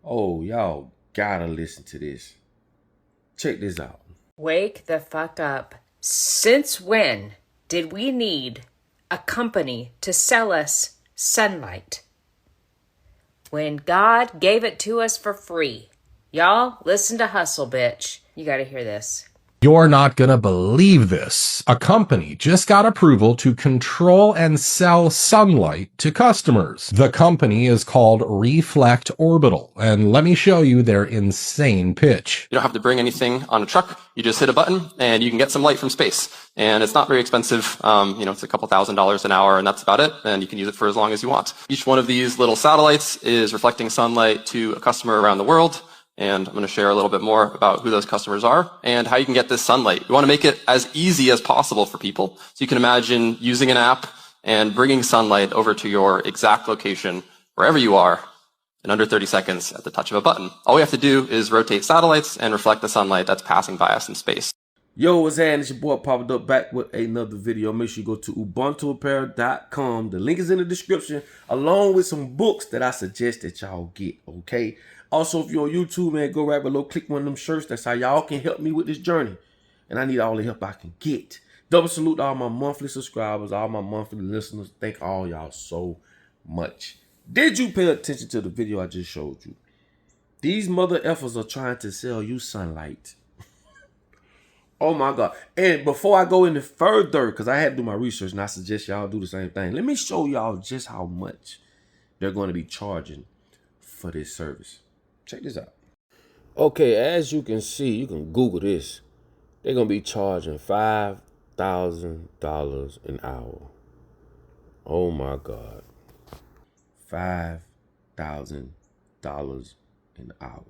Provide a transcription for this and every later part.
Oh, y'all gotta listen to this. Check this out. Wake the fuck up. Since when did we need a company to sell us sunlight? When God gave it to us for free. Y'all, listen to Hustle, bitch. You gotta hear this. You're not gonna believe this. A company just got approval to control and sell sunlight to customers. The company is called Reflect Orbital, and let me show you their insane pitch. You don't have to bring anything on a truck. You just hit a button and you can get some light from space. And it's not very expensive. It's a couple $1,000s an hour and that's about it. And you can use it for as long as you want. Each one of these little satellites is reflecting sunlight to a customer around the world. And I'm going to share a little bit more about who those customers are and how you can get this sunlight. We want to make it as easy as possible for people. So you can imagine using an app and bringing sunlight over to your exact location, wherever you are, in under 30 seconds at the touch of a button. All we have to do is rotate satellites and reflect the sunlight that's passing by us in space. Yo, what's happening? It's your boy Popped Up back with another video. Make sure you go to ubuntuapparel.com. The link is in the description, along with some books that I suggest that y'all get, okay? Also, if you're on YouTube, man, go right below, click one of them shirts. That's how y'all can help me with this journey. And I need all the help I can get. Double salute to all my monthly subscribers, all my monthly listeners. Thank all y'all so much. Did you pay attention to the video I just showed you? These mother effers are trying to sell you sunlight. Oh my God. And before I go any further, because I had to do my research and I suggest y'all do the same thing, let me show y'all just how much they're going to be charging for this service. Check this out. Okay, as you can see, you can Google this. They're going to be charging $5,000 an hour. Oh my God. $5,000 an hour.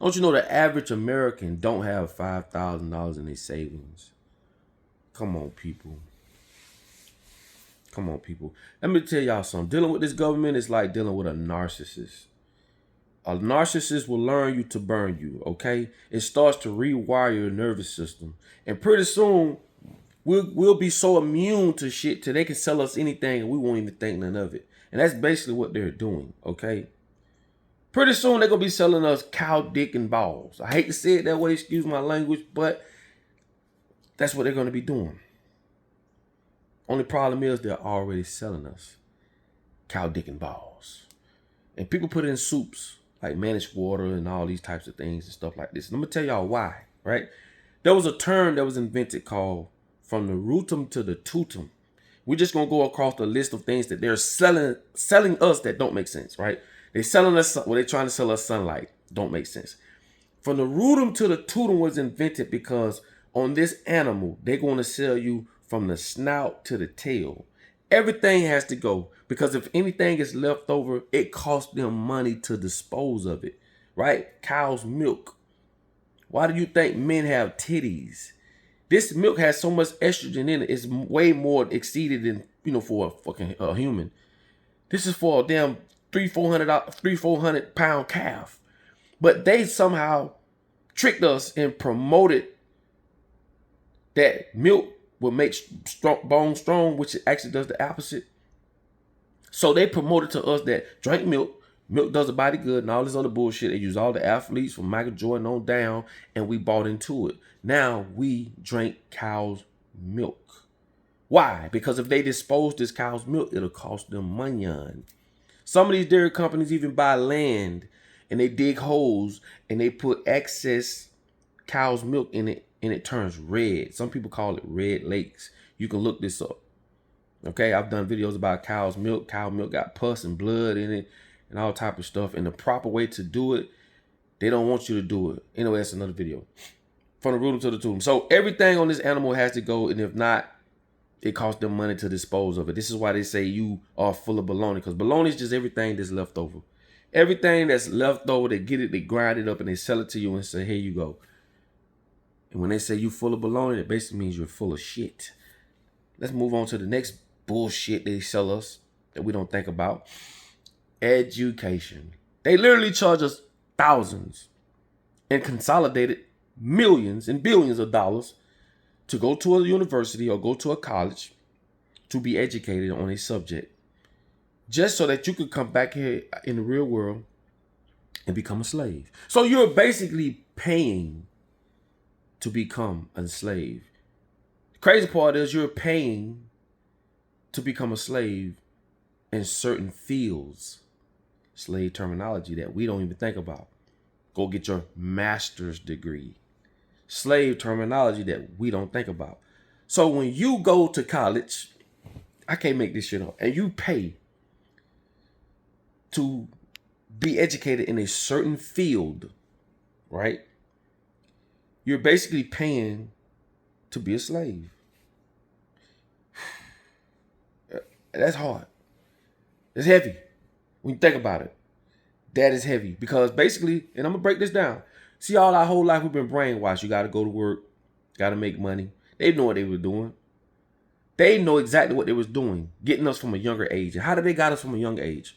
Don't you know the average American don't have $5,000 in their savings? Come on, people. Come on, people. Let me tell y'all something. Dealing with this government is like dealing with a narcissist. A narcissist will learn you to burn you, okay? It starts to rewire your nervous system. And pretty soon, we'll be so immune to shit till they can sell us anything and we won't even think none of it. And that's basically what they're doing, okay? Pretty soon, they're going to be selling us cow dick and balls. I hate to say it that way, excuse my language, but that's what they're going to be doing. Only problem is they're already selling us cow dick and balls. And people put it in soups like managed water and all these types of things and stuff like this. And I'm going to tell y'all why, right? There was a term that was invented called from the rootum to the tutum. We're just going to go across the list of things that they're selling us that don't make sense, right? They're selling us, well, they're trying to sell us sunlight. Don't make sense. From the rootum to the tutum was invented because on this animal, they're going to sell you from the snout to the tail. Everything has to go because if anything is left over, it costs them money to dispose of it, right? Cow's milk. Why do you think men have titties? This milk has so much estrogen in it. It's way more exceeded than, for a fucking human. This is for a damn 300-400 pound calf. But they somehow tricked us and promoted that milk will make bone strong, which it actually does the opposite. So they promoted to us that drink milk does the body good and all this other bullshit. They use all the athletes from Michael Jordan on down, and we bought into it. Now we drink cow's milk. Why? Because if they dispose this cow's milk, it'll cost them money on. Some of these dairy companies even buy land and they dig holes and they put excess cow's milk in it and it turns red. Some people call it red lakes. You can look this up. Okay, I've done videos about cow's milk. Cow milk got pus and blood in it and all type of stuff. And the proper way to do it, they don't want you to do it. Anyway, that's another video. From the rootum to the tutum. So everything on this animal has to go, and if not, it costs them money to dispose of it. This is why they say you are full of baloney, because baloney is just everything that's left over. Everything that's left over, they get it, they grind it up, and they sell it to you and say, here you go. And when they say you full of baloney, it basically means you're full of shit. Let's move on to the next bullshit they sell us that we don't think about. Education. They literally charge us thousands and consolidated millions and billions of dollars to go to a university or go to a college to be educated on a subject, just so that you could come back here in the real world and become a slave. So you're basically paying to become a slave. The crazy part is you're paying to become a slave in certain fields. Slave terminology that we don't even think about. Go get your master's degree. Slave terminology that we don't think about. So when you go to college, I can't make this shit up, and you pay to be educated in a certain field, right? You're basically paying to be a slave. That's hard. It's heavy. When you think about it, that is heavy. Because basically, and I'm going to break this down. See, all our whole life we've been brainwashed. You got to go to work, got to make money. They know what they were doing. They know exactly what they was doing, getting us from a younger age. And how did they got us from a young age?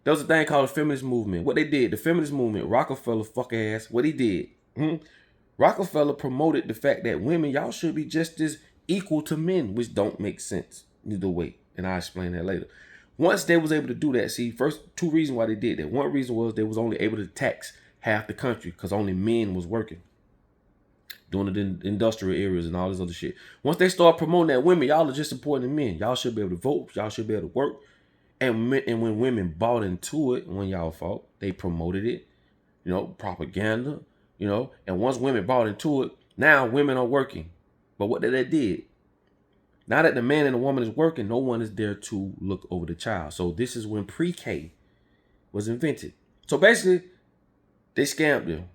There was a thing called the feminist movement. What they did, the feminist movement, Rockefeller fuck ass, what he did. Rockefeller promoted the fact that women, y'all should be just as equal to men, which don't make sense either way. And I'll explain that later. Once they was able to do that, see, first two reasons why they did that. One reason was they was only able to tax half the country because only men was working. Doing it in industrial areas and all this other shit. Once they start promoting that women, y'all are just supporting men. Y'all should be able to vote. Y'all should be able to work. And when women bought into it, when y'all fought, they promoted it, propaganda, and once women bought into it, now women are working. But what they did, now that the man and the woman is working, no one is there to look over the child. So this is when pre-K was invented. So basically, they scammed them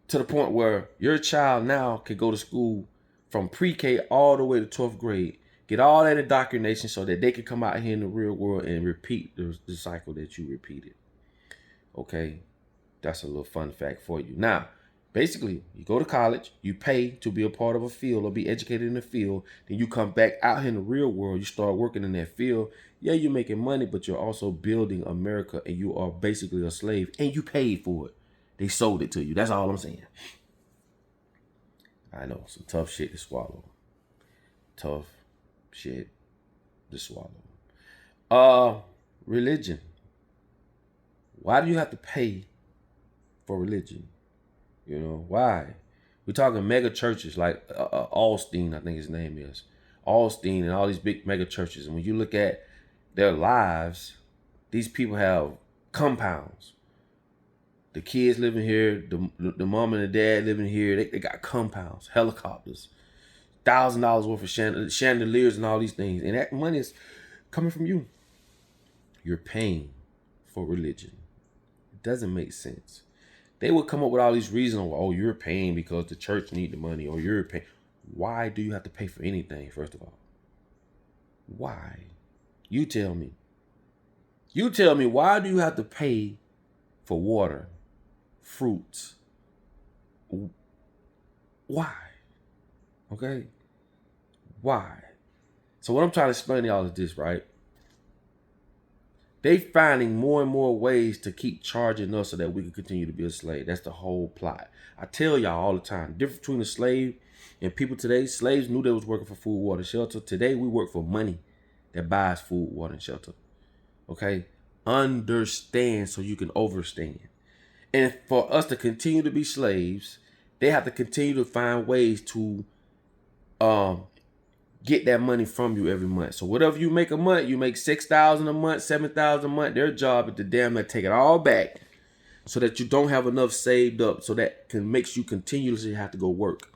to the point where your child now can go to school from pre-K all the way to 12th grade. Get all that indoctrination so that they can come out here in the real world and repeat the cycle that you repeated. Okay, that's a little fun fact for you. Now, basically, you go to college, you pay to be a part of a field or be educated in the field. Then you come back out here in the real world, you start working in that field. Yeah, you're making money, but you're also building America, and you are basically a slave, and you paid for it. They sold it to you. That's all I'm saying. I know, some tough shit to swallow. Tough shit to swallow. Religion. Why do you have to pay for religion? Why? We're talking mega churches like Alstein, I think his name is. Alstein and all these big mega churches. And when you look at their lives, these people have compounds. The kids living here, the mom and the dad living here, they got compounds, helicopters. $1,000 worth of chandeliers and all these things. And that money is coming from you. You're paying for religion. It doesn't make sense. They would come up with all these reasons. Oh, you're paying because the church need the money, or you're paying. Why do you have to pay for anything, first of all? Why? You tell me. You tell me, why do you have to pay for water, fruits? Why? Okay? Why? So what I'm trying to explain to y'all is this, right? They finding more and more ways to keep charging us so that we can continue to be a slave. That's the whole plot. I tell y'all all the time, the difference between a slave and people today, slaves knew they was working for food, water, and shelter. Today, we work for money that buys food, water, and shelter. Okay? Understand so you can overstand. And for us to continue to be slaves, they have to continue to find ways to get that money from you every month. So whatever you make a month, you make $6,000 a month, $7,000 a month. Their job is to damn near take it all back so that you don't have enough saved up, so that makes you continuously have to go work.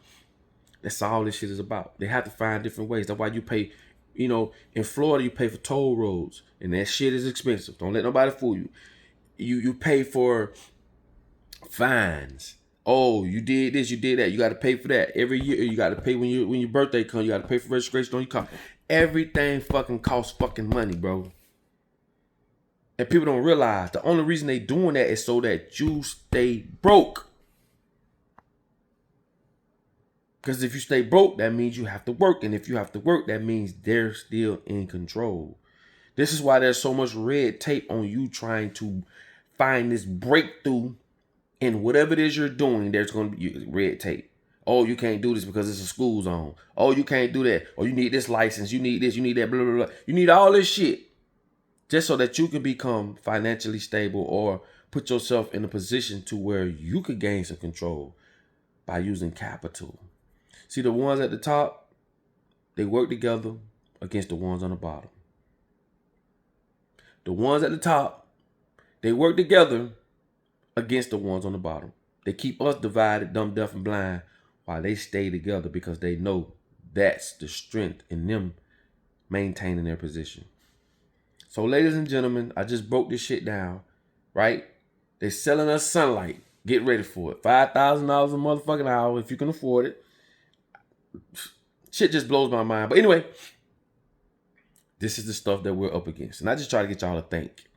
That's all this shit is about. They have to find different ways. That's why you pay, in Florida, you pay for toll roads, and that shit is expensive. Don't let nobody fool you. You pay for fines. Oh, you did this, you did that. You got to pay for that. Every year, you got to pay when your birthday comes. You got to pay for registration on your car. Everything fucking costs fucking money, bro. And people don't realize the only reason they doing that is so that you stay broke. Because if you stay broke, that means you have to work. And if you have to work, that means they're still in control. This is why there's so much red tape on you trying to find this breakthrough in whatever it is you're doing. There's going to be red tape. Oh, you can't do this because it's a school zone. Oh, you can't do that. Oh, you need this license. You need this. You need that. Blah, blah, blah. You need all this shit just so that you can become financially stable or put yourself in a position to where you could gain some control by using capital. See, the ones at the top, they work together against the ones on the bottom. The ones at the top, they work together against the ones on the bottom. They keep us divided, dumb, deaf, and blind, while they stay together because they know that's the strength in them maintaining their position. So, ladies and gentlemen, I just broke this shit down, right? They're selling us sunlight. Get ready for it. $5,000 a motherfucking hour if you can afford it. Shit just blows my mind. But anyway, this is the stuff that we're up against. And I just try to get y'all to think.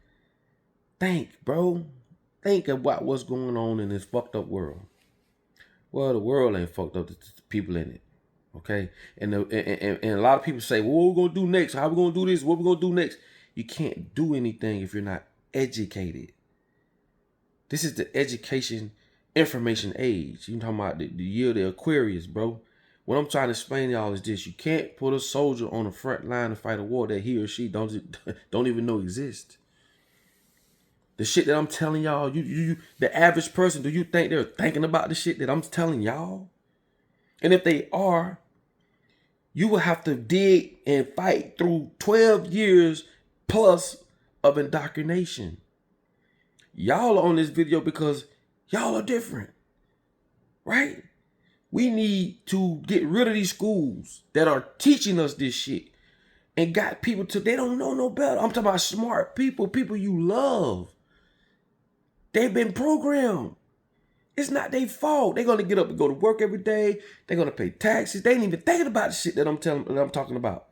Think, bro. Think about what's going on in this fucked up world. Well, the world ain't fucked up. The people in it. Okay? And a lot of people say, well, what we going to do next? How we going to do this? What we going to do next? You can't do anything if you're not educated. This is the education information age. You talking about the year of the Aquarius, bro. What I'm trying to explain to y'all is this. You can't put a soldier on the front line to fight a war that he or she don't even know exists. The shit that I'm telling y'all, you the average person, do you think they're thinking about the shit that I'm telling y'all? And if they are, you will have to dig and fight through 12 years plus of indoctrination. Y'all are on this video because y'all are different, right? We need to get rid of these schools that are teaching us this shit and got people they don't know no better. I'm talking about smart people, people you love. They've been programmed. It's not their fault. They're going to get up and go to work every day. They're going to pay taxes. They ain't even thinking about the shit that I'm talking about.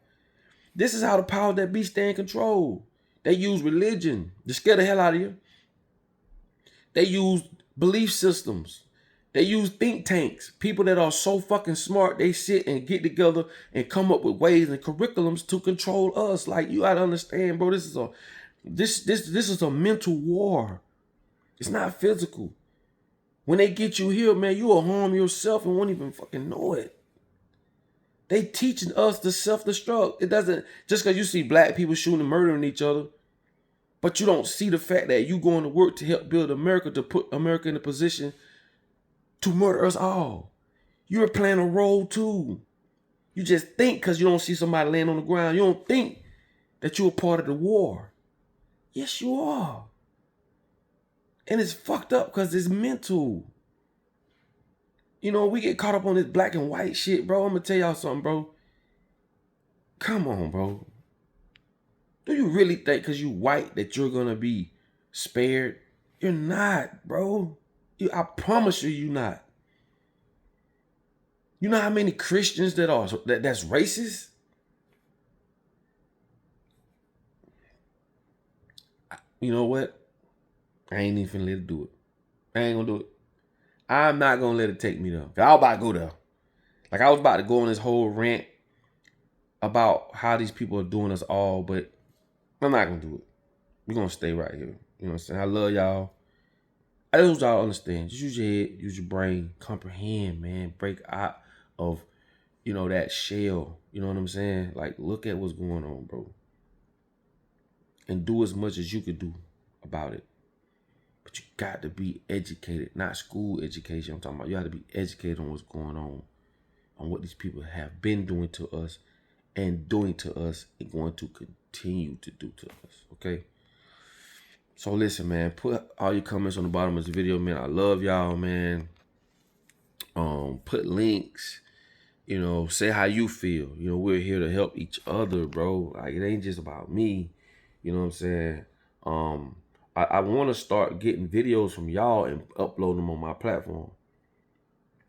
This is how the powers that be stay in control. They use religion to scare the hell out of you. They use belief systems. They use think tanks. People that are so fucking smart, they sit and get together and come up with ways and curriculums to control us. Like, you gotta understand, bro, this is a mental war. It's not physical. When they get you here, man, you will harm yourself and won't even fucking know it. They teaching us to self-destruct. It doesn't, just because you see black people shooting and murdering each other, but you don't see the fact that you going to work to help build America, to put America in a position to murder us all. You're playing a role too. You just think because you don't see somebody laying on the ground, you don't think that you're a part of the war. Yes, you are. And it's fucked up because it's mental. You know, we get caught up on this black and white shit, bro. I'm going to tell y'all something, bro. Come on, bro. Do you really think because you white that you're going to be spared? You're not, bro. I promise you're not. You know how many Christians that's racist? You know what? I ain't even finna let it do it. I ain't gonna do it. I'm not gonna let it take me there. I was about to go there. Like, I was about to go on this whole rant about how these people are doing us all, but I'm not gonna do it. We're gonna stay right here. You know what I'm saying? I love y'all. I just want y'all to understand. Just use your head, use your brain, comprehend, man. Break out of, that shell. You know what I'm saying? Like, look at what's going on, bro. And do as much as you could do about it. But you got to be educated, not school education I'm talking about. You got to be educated on what's going on what these people have been doing to us and doing to us and going to continue to do to us, okay? So listen, man, put all your comments on the bottom of this video, man. I love y'all, man. Put links, say how you feel. We're here to help each other, bro. Like, it ain't just about me. You know what I'm saying? I want to start getting videos from y'all and upload them on my platform.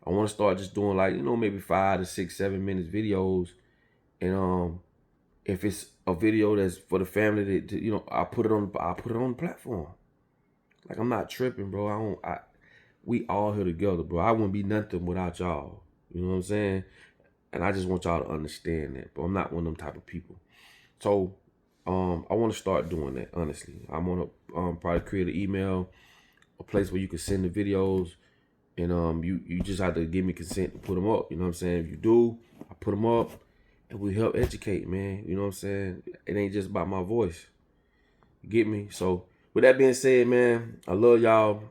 I want to start just doing maybe 5 to 6, 7 minutes videos. And if it's a video that's for the family, I put it on the platform. Like, I'm not tripping, bro. We all here together, bro. I wouldn't be nothing without y'all. You know what I'm saying? And I just want y'all to understand that, but I'm not one of them type of people. So I want to start doing that, honestly. I want to probably create an email, a place where you can send the videos, and you just have to give me consent to put them up. You know what I'm saying? If you do, I put them up, and we help educate, man. You know what I'm saying? It ain't just about my voice. You get me? So With that being said, man, I love y'all.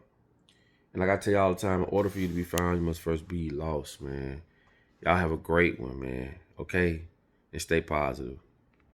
And like I tell y'all all the time, in order for you to be found, you must first be lost, man. Y'all have a great one, man. Okay? And stay positive.